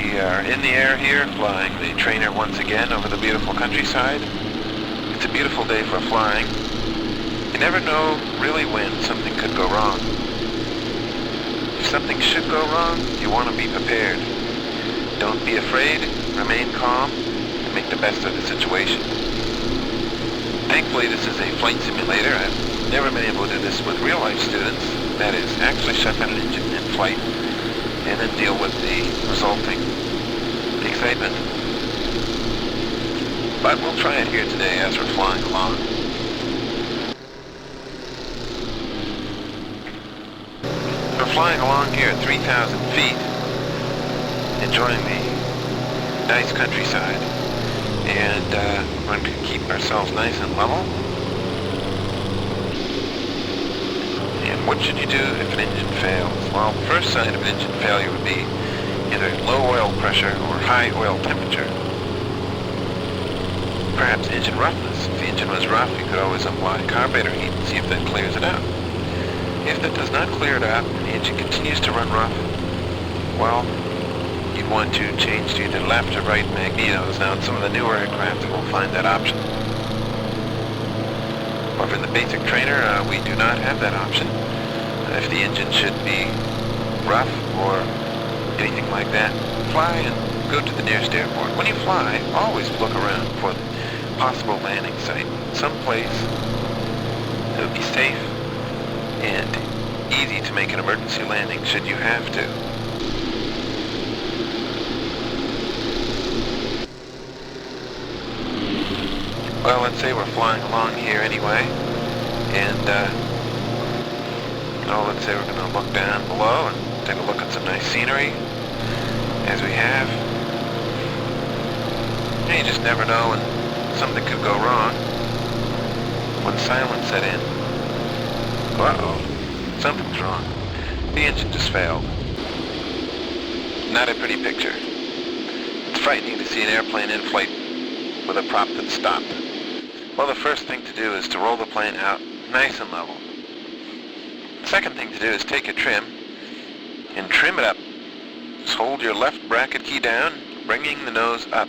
We are in the air here, flying the trainer once again over the beautiful countryside. It's a beautiful day for flying. You never know really when something could go wrong. If something should go wrong, you want to be prepared. Don't be afraid, remain calm, and make the best of the situation. Thankfully, this is a flight simulator. I've never been able to do this with real-life students. That is, actually shut down an engine in flight and then deal with the resulting excitement. But we'll try it here today as we're flying along. We're flying along here at 3,000 feet, enjoying the nice countryside, and we're going to keep ourselves nice and level. And what should you do if an engine fails? Well, the first sign of an engine failure would be either low oil pressure or high oil temperature. Perhaps engine roughness. If the engine was rough, you could always apply carburetor heat and see if that clears it out. If that does not clear it out and the engine continues to run rough, well, you'd want to change to either left or right magnetos. Now, in some of the newer aircraft, you will find that option. However, in the basic trainer, we do not have that option. If the engine should be rough or anything like that, fly and go to the nearest airport. When you fly, always look around for the possible landing site. Someplace that would be safe and easy to make an emergency landing should you have to. Well, let's say we're flying along here anyway, and let's say we're going to look down below and take a look at some nice scenery, as we have. And you just never know when something could go wrong, when silence set in. Uh-oh, something's wrong. The engine just failed. Not a pretty picture. It's frightening to see an airplane in flight with a prop that's stopped. Well, the first thing to do is to roll the plane out nice and level. The second thing to do is take a trim and trim it up. Just hold your left bracket key down, bringing the nose up,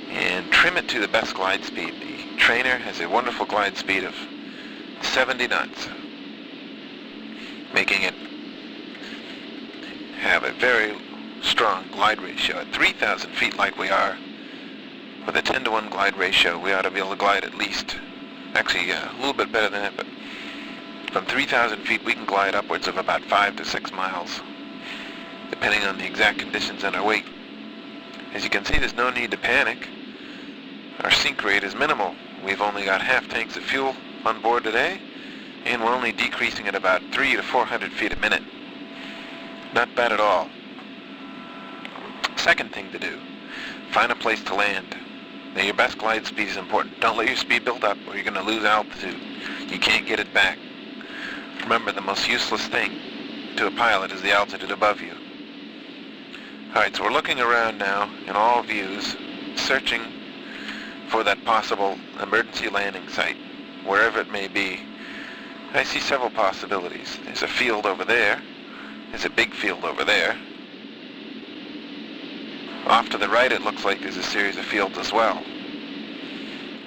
and trim it to the best glide speed. The trainer has a wonderful glide speed of 70 knots, making it have a very strong glide ratio. At 3,000 feet like we are, with a 10-to-1 glide ratio, we ought to be able to glide at least, actually a little bit better than that, but from 3,000 feet we can glide upwards of about 5 to 6 miles, depending on the exact conditions and our weight. As you can see, there's no need to panic. Our sink rate is minimal. We've only got half tanks of fuel on board today, and we're only decreasing at about 300 to 400 feet a minute. Not bad at all. Second thing to do, find a place to land. Now, your best glide speed is important. Don't let your speed build up or you're going to lose altitude. You can't get it back. Remember, the most useless thing to a pilot is the altitude above you. Alright, so we're looking around now in all views, searching for that possible emergency landing site, wherever it may be. I see several possibilities. There's a field over there. There's a big field over there. Off to the right, it looks like there's a series of fields as well.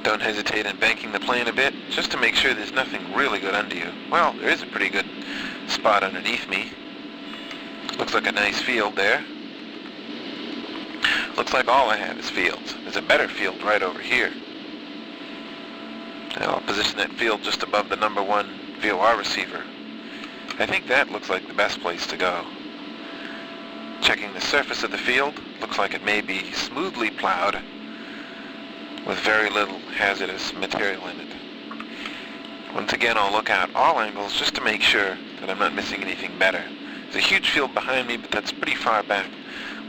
Don't hesitate in banking the plane a bit, just to make sure there's nothing really good under you. Well, there is a pretty good spot underneath me. Looks like a nice field there. Looks like all I have is fields. There's a better field right over here. I'll position that field just above the number 1 VOR receiver. I think that looks like the best place to go. Checking the surface of the field, looks like it may be smoothly plowed with very little hazardous material in it. Once again, I'll look out all angles just to make sure that I'm not missing anything better. There's a huge field behind me, but that's pretty far back.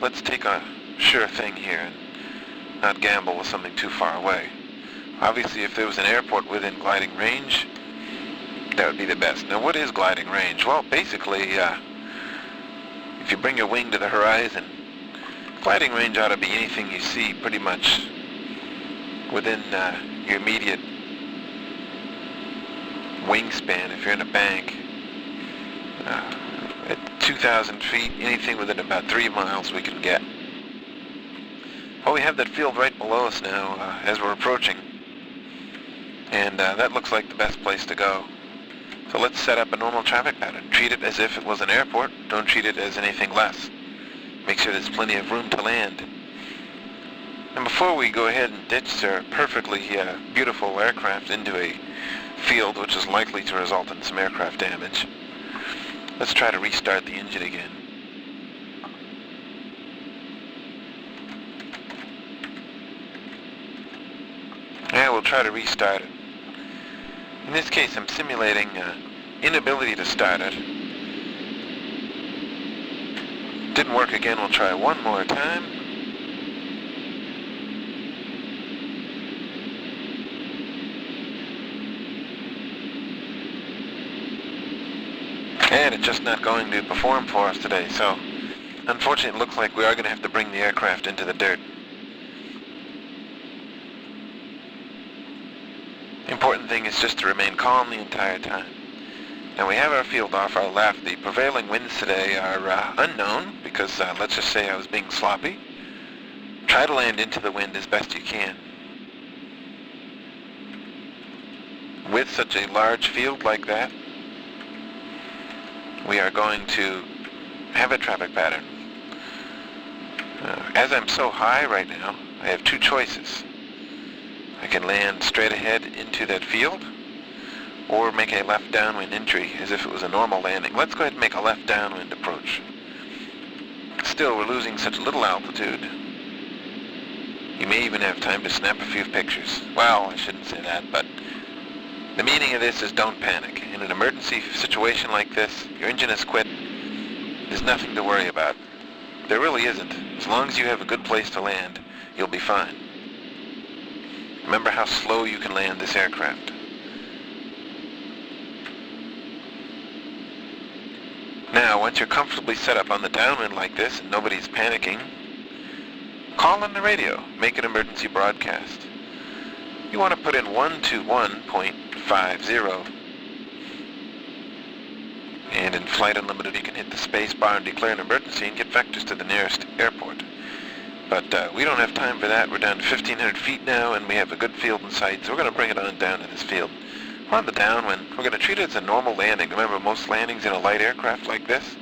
Let's take a sure thing here and not gamble with something too far away. Obviously, if there was an airport within gliding range, that would be the best. Now, what is gliding range? Well, basically, if you bring your wing to the horizon, gliding range ought to be anything you see pretty much within your immediate wingspan. If you're in a bank, at 2,000 feet, anything within about 3 miles we can get. Well, we have that field right below us now as we're approaching. And that looks like the best place to go. So let's set up a normal traffic pattern. Treat it as if it was an airport. Don't treat it as anything less. Make sure there's plenty of room to land. And before we go ahead and ditch our perfectly beautiful aircraft into a field which is likely to result in some aircraft damage, let's try to restart the engine again. Yeah, we'll try to restart it. In this case, I'm simulating inability to start it. Didn't work again, we'll try one more time. And it's just not going to perform for us today, so unfortunately it looks like we are going to have to bring the aircraft into the dirt. The important thing is just to remain calm the entire time. Now we have our field off our left. The prevailing winds today are unknown because let's just say I was being sloppy. Try to land into the wind as best you can. With such a large field like that, we are going to have a traffic pattern. As I'm so high right now, I have two choices. I can land straight ahead into that field, or make a left downwind entry as if it was a normal landing. Let's go ahead and make a left downwind approach. Still, we're losing such little altitude. You may even have time to snap a few pictures. Well, I shouldn't say that, but the meaning of this is don't panic. In an emergency situation like this, your engine has quit. There's nothing to worry about. There really isn't. As long as you have a good place to land, you'll be fine. Remember how slow you can land this aircraft. Now, once you're comfortably set up on the downwind like this and nobody's panicking, call on the radio, make an emergency broadcast. You want to put in 121.50. And in Flight Unlimited, you can hit the space bar and declare an emergency and get vectors to the nearest airport. But we don't have time for that. We're down to 1,500 feet now, and we have a good field in sight, so we're going to bring it on down to this field. We're on the downwind. We're going to treat it as a normal landing. Remember, most landings in a light aircraft like this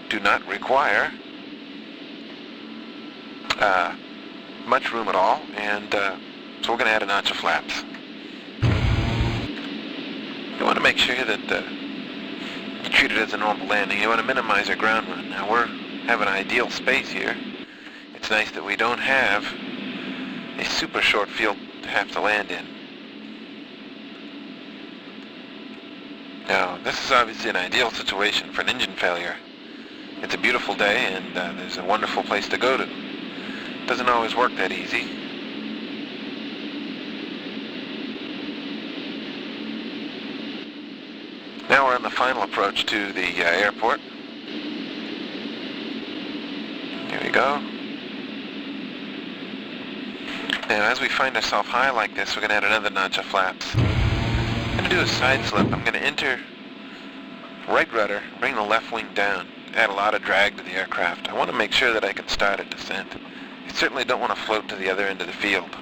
do not require much room at all, and so we're going to add a notch of flaps. You want to make sure that you treat it as a normal landing. You want to minimize our ground run. Now, we have an ideal space here. It's nice that we don't have a super short field to have to land in. Now, this is obviously an ideal situation for an engine failure. It's a beautiful day, and there's a wonderful place to go to. It doesn't always work that easy. Now we're on the final approach to the airport. Here we go. Now, as we find ourselves high like this, we're going to add another notch of flaps. I'm going to do a side slip. I'm going to enter right rudder, bring the left wing down, add a lot of drag to the aircraft. I want to make sure that I can start a descent. I certainly don't want to float to the other end of the field.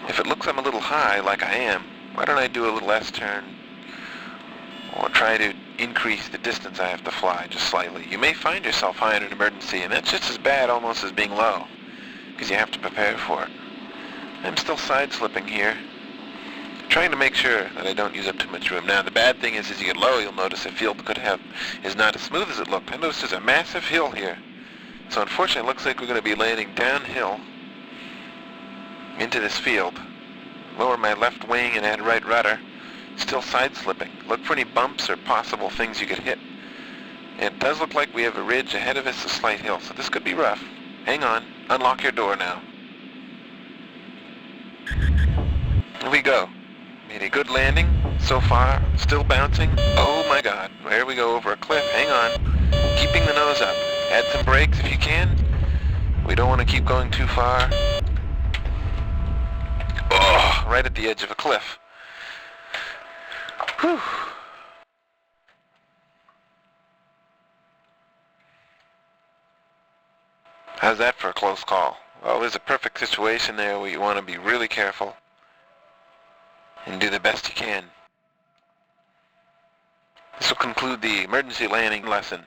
If it looks I'm a little high, like I am, why don't I do a little S-turn or try to increase the distance I have to fly just slightly. You may find yourself high in an emergency, and that's just as bad almost as being low, because you have to prepare for it. I'm still side-slipping here, trying to make sure that I don't use up too much room. Now, the bad thing is, as you get low, you'll notice the field is not as smooth as it looked. I noticed there's a massive hill here. So unfortunately, it looks like we're going to be landing downhill into this field. Lower my left wing and add right rudder. Still side-slipping. Look for any bumps or possible things you could hit. And it does look like we have a ridge ahead of us, a slight hill, so this could be rough. Hang on. Unlock your door now. Here we go. Made a good landing so far. Still bouncing. Oh my God. There we go over a cliff. Hang on. Keeping the nose up. Add some brakes if you can. We don't want to keep going too far. Oh, right at the edge of a cliff. Whew. How's that for a close call? Well, there's a perfect situation there where you want to be really careful and do the best you can. This will conclude the emergency landing lesson.